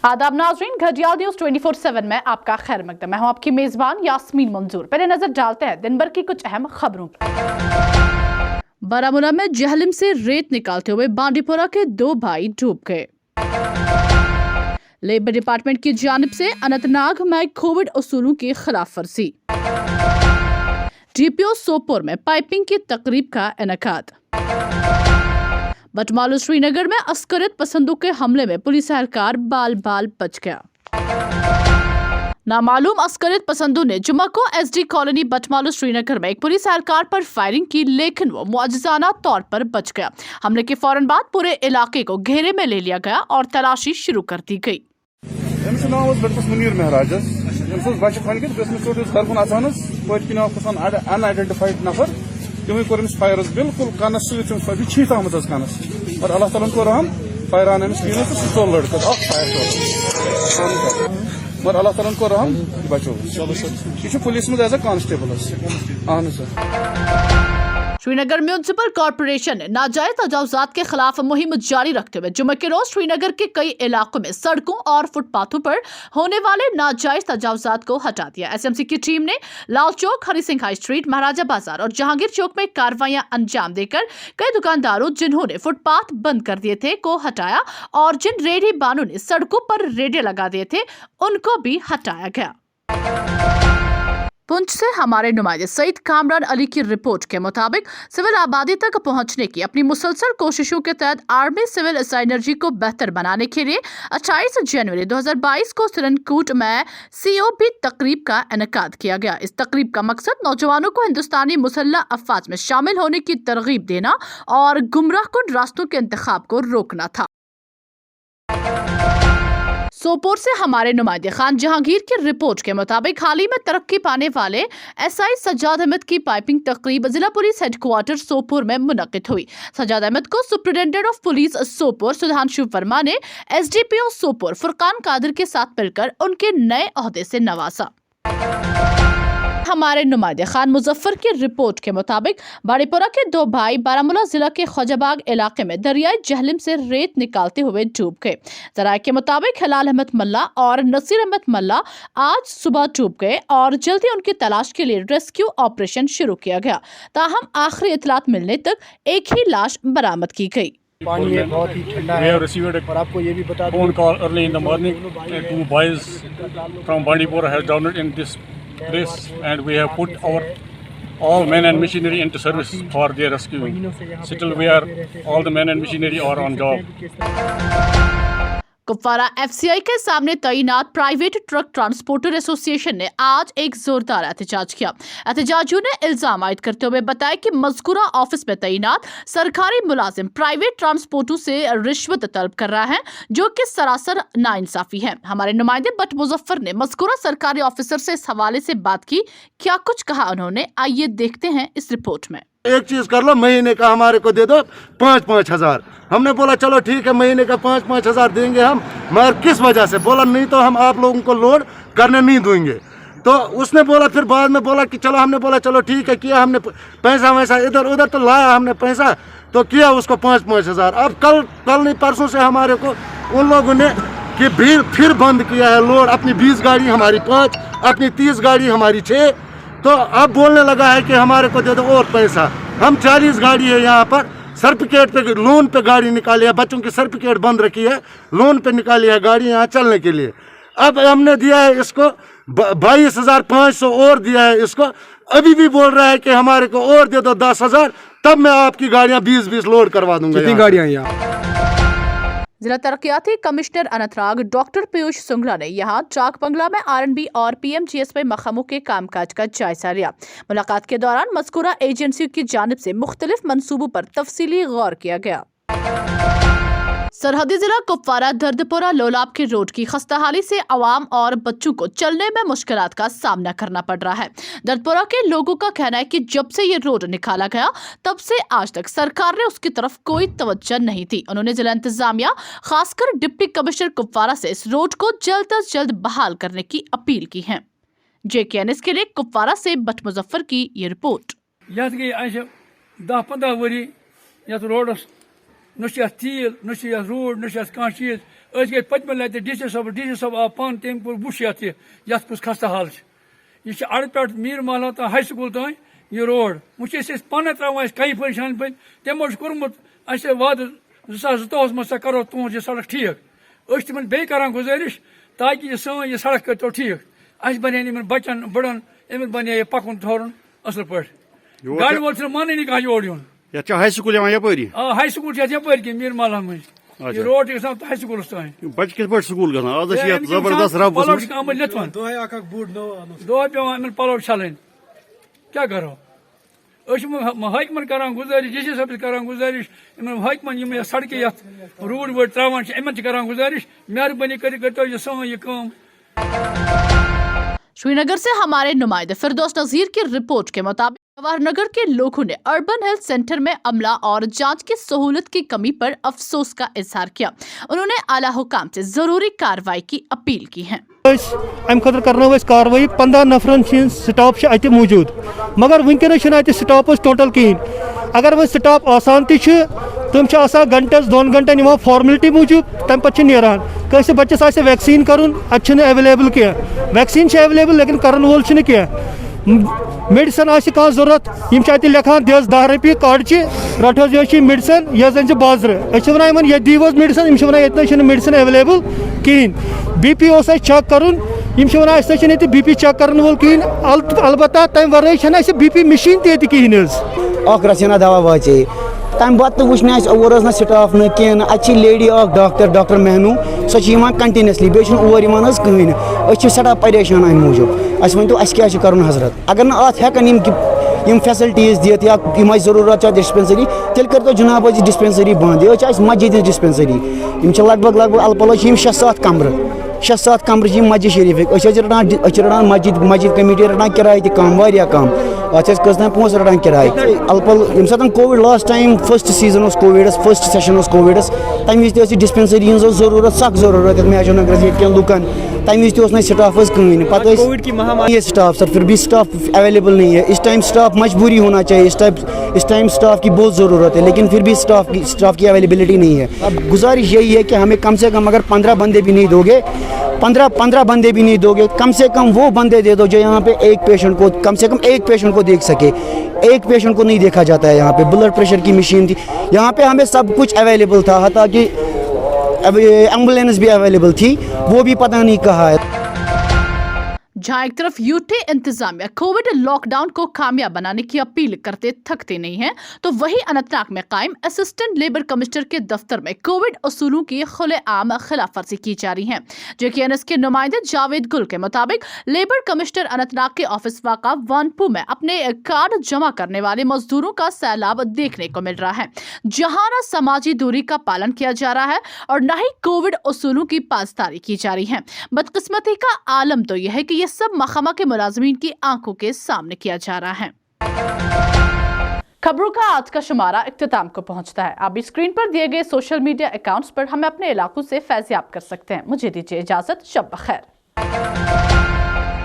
आदाब नाज़रीन, घड़ियाल न्यूज़ 24/7 में आपका खैर मकदम। मैं हूं आपकी मेज़बान यास्मीन मंजूर। पहले नजर डालते हैं दिन भर की कुछ अहम खबरों पर। बारामूला में जहलम से रेत निकालते हुए बांडीपुरा के 2 भाई डूब गए। लेबर डिपार्टमेंट की जानिब से अनंतनाग में कोविड उसूलों की खिलाफ वर्जी। डीपीओ सोपोर में पाइपिंग की तकरीब का इनेकाद। बटमालू श्रीनगर में अस्करियत पसंदों के हमले में पुलिस एहलकार बाल बाल बच गया। नामालूम अस्करियत पसंदों ने जुम्मा को एसडी कॉलोनी बटमालू श्रीनगर में एक पुलिस एहलकार पर फायरिंग की, लेकिन वो मुआजिजाना तौर पर बच गया। हमले के फौरन बाद पूरे इलाके को घेरे में ले लिया गया और तलाशी शुरू कर दी गई। तमें कोर फायर बिल्कुल कनस सभी छीत आमत कनस और अल्लाह ताला को रहम फायर आन वीन तो सो लड़का और अल्लाह ताला को रहम बचो यह पुलिस में एज ए कांस्टेबल अहन श्रीनगर म्यूनिसिपल कॉर्पोरेशन ने नाजायज तजावुजात के खिलाफ मुहिम जारी रखते हुए जुम्मे के रोज श्रीनगर के कई इलाकों में सड़कों और फुटपाथों पर होने वाले नाजायज तजावुजात को हटा दिया। एसएमसी की टीम ने लाल चौक, हरी सिंह हाई स्ट्रीट, महाराजा बाजार और जहांगीर चौक में कार्रवाइयां अंजाम देकर कई दुकानदारों जिन्होंने फुटपाथ बंद कर दिए थे को हटाया और जिन रेहड़ी बानों ने सड़कों पर रेडे लगा दिए थे उनको भी हटाया गया। पुंछ से हमारे नुमाइंदे सईद कामरान अली की रिपोर्ट के मुताबिक सिविल आबादी तक पहुंचने की अपनी मुसलसल कोशिशों के तहत आर्मी सिविल साइनर्जी को बेहतर बनाने के लिए 28 जनवरी 2022 को सिरनकोट में सीओबी तकरीब का इनेकाद किया गया। इस तकरीब का मकसद नौजवानों को हिंदुस्तानी मुसल्लह अफवाज में शामिल होने की तरगीब देना और गुमराहकुन रास्तों के इंतखाब को रोकना था। सोपोर से हमारे नुमाइंदे खान जहांगीर की रिपोर्ट के मुताबिक हाल ही में तरक्की पाने वाले एसआई सज्जाद अहमद की पाइपिंग तकरीब जिला पुलिस हेडक्वार्टर सोपोर में मुनक्किद हुई। सज्जाद अहमद को superintendent of police Sopore Sudhanshu Verma ने एसडीपीओ सोपोर फुरकान कादिर के साथ मिलकर उनके नए ओहदे से नवाजा। हमारे नुमाइंदे खान मुजफ्फर की रिपोर्ट के मुताबिक बाड़ीपुरा के 2 भाई बारामूला जिला के ख्वाजाबाग इलाके में दरियाई जहलम से रेत निकालते हुए डूब गए। जराये के मुताबिक हिलाल अहमद मल्ला और नसीर अहमद मल्ला आज सुबह डूब गए और जल्दी उनकी तलाश के लिए रेस्क्यू ऑपरेशन शुरू किया गया। ताहम आखिरी इतलात मिलने तक एक ही लाश बरामद की गई। पानी है बहुत ही ठंडा है और आपको ये भी बता दूं, phone call early in the morning. 2 boys from Bandipur have drowned in this place, and we have put our all men and machinery into service for their rescue. Still, all the men and machinery are on job. Kupwara FCI के सामने तैनात private truck transporter association ने आज एक जोरदार एहतजाज किया। एहतजाजियों ने इल्जाम आयद करते हुए बताया कि मज़कूरा ऑफिस में तैनात सरकारी मुलाजिम प्राइवेट ट्रांसपोर्टरों से रिश्वत तलब कर रहा है, जो कि सरासर नाइंसाफी है। हमारे नुमाइंदे बट मुजफ्फर ने मज़कूरा सरकारी ऑफिसर से इस हवाले से बात की। क्या कुछ कहा उन्होंने, आइए देखते हैं इस रिपोर्ट में। एक चीज कर लो, महीने का हमारे को दे दो 5-5 हजार। हमने बोला चलो ठीक है, महीने का 5-5 हजार देंगे हम, मगर किस वजह से? बोला नहीं तो हम आप लोगों को लोड करने नहीं देंगे। तो उसने बोला, फिर बाद में बोला कि चलो, हमने बोला चलो ठीक है, किया हमने पैसा वैसा इधर उधर तो लाया हमने पैसा, तो किया उसको 5-5 हजार। अब कल नहीं परसों से हमारे को उन लोगों ने कि फिर बंद किया है लोड। अपनी 20 गाड़ी हमारी 5, अपनी 30 गाड़ी हमारी 6, तो अब बोलने लगा है कि हमारे को दे दो और पैसा। हम 40 गाड़ी है यहाँ पर, सर्टिफिकेट पे लोन पे गाड़ी निकाली है, बच्चों की सर्टिफिकेट बंद रखी है, लोन पे निकाली है गाड़ी यहाँ चलने के लिए। अब हमने दिया है इसको 22,500 और दिया है इसको। अभी भी बोल रहा है कि हमारे को और दे दो 10,000, तब मैं आपकी गाड़ियाँ 20-20 लोड करवा दूंगा। कितनी गाड़ियाँ यहाँ? जिला तरक्याती कमिश्नर अनंतनाग डॉक्टर पीयूष सुंगला ने यहाँ डाक बंगला में आरएनबी और पीएमजीएसवाई महकमों के कामकाज का जायजा लिया। मुलाकात के दौरान मज़कूरा एजेंसियों की जानिब से मुख्तलिफ मंसूबों पर तफसीली गौर किया गया। सरहदी जिला कुपवारा दर्दपुरा लोलाब के रोड की खस्ताहाली से आवाम और बच्चों को चलने में मुश्किलात का सामना करना पड़ रहा है। दर्दपुरा के लोगों का कहना है कि जब से ये रोड निकाला गया तब से आज तक सरकार ने उसकी तरफ कोई तवज्जो नहीं थी। उन्होंने जिला इंतजामिया खासकर डिप्टी कमिश्नर कुपवारा से इस रोड को जल्द अज जल्द बहाल करने की अपील की है। JKNS के लिए कुपवारा से बट मुजफ्फर की ये रिपोर्ट। 10-15 वरी रोड نہ تیل نہ روڈ نہ کھانا چیز گئی پتمہ لٹہ ڈی سی صاحب آو پان تم کور وچ یت کس خستہ حال یہ اڑ پہ میر محلہ تان ہائی سکول تان یہ روڈ وچ پانے ترٛاوان کئی پریشان پہ تمو کورمت اَسہِ وعدٕ 2022 منٛز کرو تُہنٛز یہ سڑک ٹھیک تمن بیٚیہِ کران گزٲرش تاکہ یہ سٲنۍ یہ سڑک کرتو ٹھیک اَسہِ بنے یمن بچن بڑن امن بنے یہ پکن تھورن اصل پٲٹھۍ گاڑی وول چھُنہٕ مانٲنی کانٛہہ یور یُن یہ ہائی سکول یپری ہائی سکول یپر کن میر محلہ مز یہ روڈ گژھان ہائی سکولس تان بچہ کت پہ سکول گھان آز زبردست رب پلو آمت لتھن دۄہے پیوان یمن پلو چھلٕنۍ کیا کرو حٲکمن کران گزٲرش ڈی سی صٲبس کران گزٲرش حٲکمن یم سڑکہ یتھ روڈ ووڈ تراوان یمن کران گزارش مہربانی کرتو یہ سٲنۍ یہ کٲم. श्री नगर से हमारे नुमाइंदे फिरदौस नजीर की रिपोर्ट के मुताबिक जवाहर नगर के लोगों ने अर्बन हेल्थ सेंटर में अमला और जांच की सहूलत की कमी पर अफसोस का इजहार किया. उन्होंने आला हुकाम से जरूरी कार्रवाई की अपील की है. अम खतर करनो कार्रवाई 15 नफरन स्टाफ अत मौजूद मगर वनकस स्टाफ टोटल कहें अगर वह स्टाफ आसान तम घंटस 2 घंटन फॉर्मेलिटी मूजूब तम पे नान कंस बच्चस आ वैक्सीन करुन अत अवेलेबल कह वैक्सीन अवेलेबल लेकिन करन वोल कह मेडिसन आ जरूरत अत लिखान दस 10 रपी कार्ड रट ये मेडिसन यह जन बाजार वन ये दीव मेडिसन ये मेडिसन अवेलेबल कहें BP चेक करुन वन BP चेक करन वोल कहें अलबत्ता तम वर BP मशीन कहें रचना दवा वाचे तम पत् वुचन और स्टाफ न कहें अत लेडी डॉक्टर महनू सो कंटिन्यूसली बे कहें सठा परेशान अम मूजूब अस वन क्या कर हजरत अगर हेकन फैसिलिटीज दित या जरूरत डिस्पेंसरी तेल कर जनाब डिस्पेंसरी बंद यह मस्जिद डिस्पेंसरी लगभग अलपलो 6-7 कमर 6-7 कमर मस्जिद शरीफ रटान मस्जिद कमेटी रटान किराए तम कम अतना पोस रटान किराए अलपल यम सात Covid last time first season Covid first session Covid तम विज डिस्पेंसरी जरूरत सख जरूरत महजूर नगर लुकन तम विज स्टाफ कहीं पे स्टाफ सर फिर भी स्टाफ अवेलेबल नहीं है. इस टाइम स्टाफ मजबूरी होना चाहिए. इस टाइम स्टाफ की बहुत ज़रूरत है लेकिन फिर भी स्टाफ की अवेलेबिलिटी नहीं है. अब गुजारिश यही है कि हमें कम से कम अगर 15 बंदे भी नहीं दोगे 15 बंदे भी नहीं दोगे कम से कम वो बंदे दे दो जो यहाँ पे एक पेशेंट को कम से कम एक पेशेंट को देख सके. एक पेशेंट को नहीं देखा जाता है. यहाँ पे ब्लड प्रेशर की मशीन थी यहाँ पे हमें सब कुछ अवेलेबल था हता कि एम्बुलेंस भी अवेलेबल थी वो भी पता नहीं कहाँ है. जहां एक तरफ यूटी इंतजामिया कोविड लॉकडाउन को कामयाब बनाने की अपील करते थकते नहीं है तो वहीं अनंतनाग में कायम असिस्टेंट लेबर कमिश्नर के दफ्तर में कोविड असूलों की खुलेआम खिलाफ वर्जी की जा रही है. JKNS के नुमाइंदे जावेद गुल के मुताबिक लेबर कमिश्नर अनंतनाग के ऑफिस वाका वानपू में अपने कार्ड जमा करने वाले मजदूरों का सैलाब देखने को मिल रहा है जहां न समाजी दूरी का पालन किया जा रहा है और न ही कोविड असूलों की पासदारी की जा रही है. बदकिस्मती का आलम तो यह है कि सब महकमा के मुलाजमीन की आंखों के सामने किया जा रहा है. खबरों का आज का शुमारा इख्तिताम को पहुंचता है. आप स्क्रीन पर दिए गए सोशल मीडिया अकाउंट्स पर हमें अपने इलाकों से फैज़याब कर सकते हैं. मुझे दीजिए इजाजत. शब बखैर.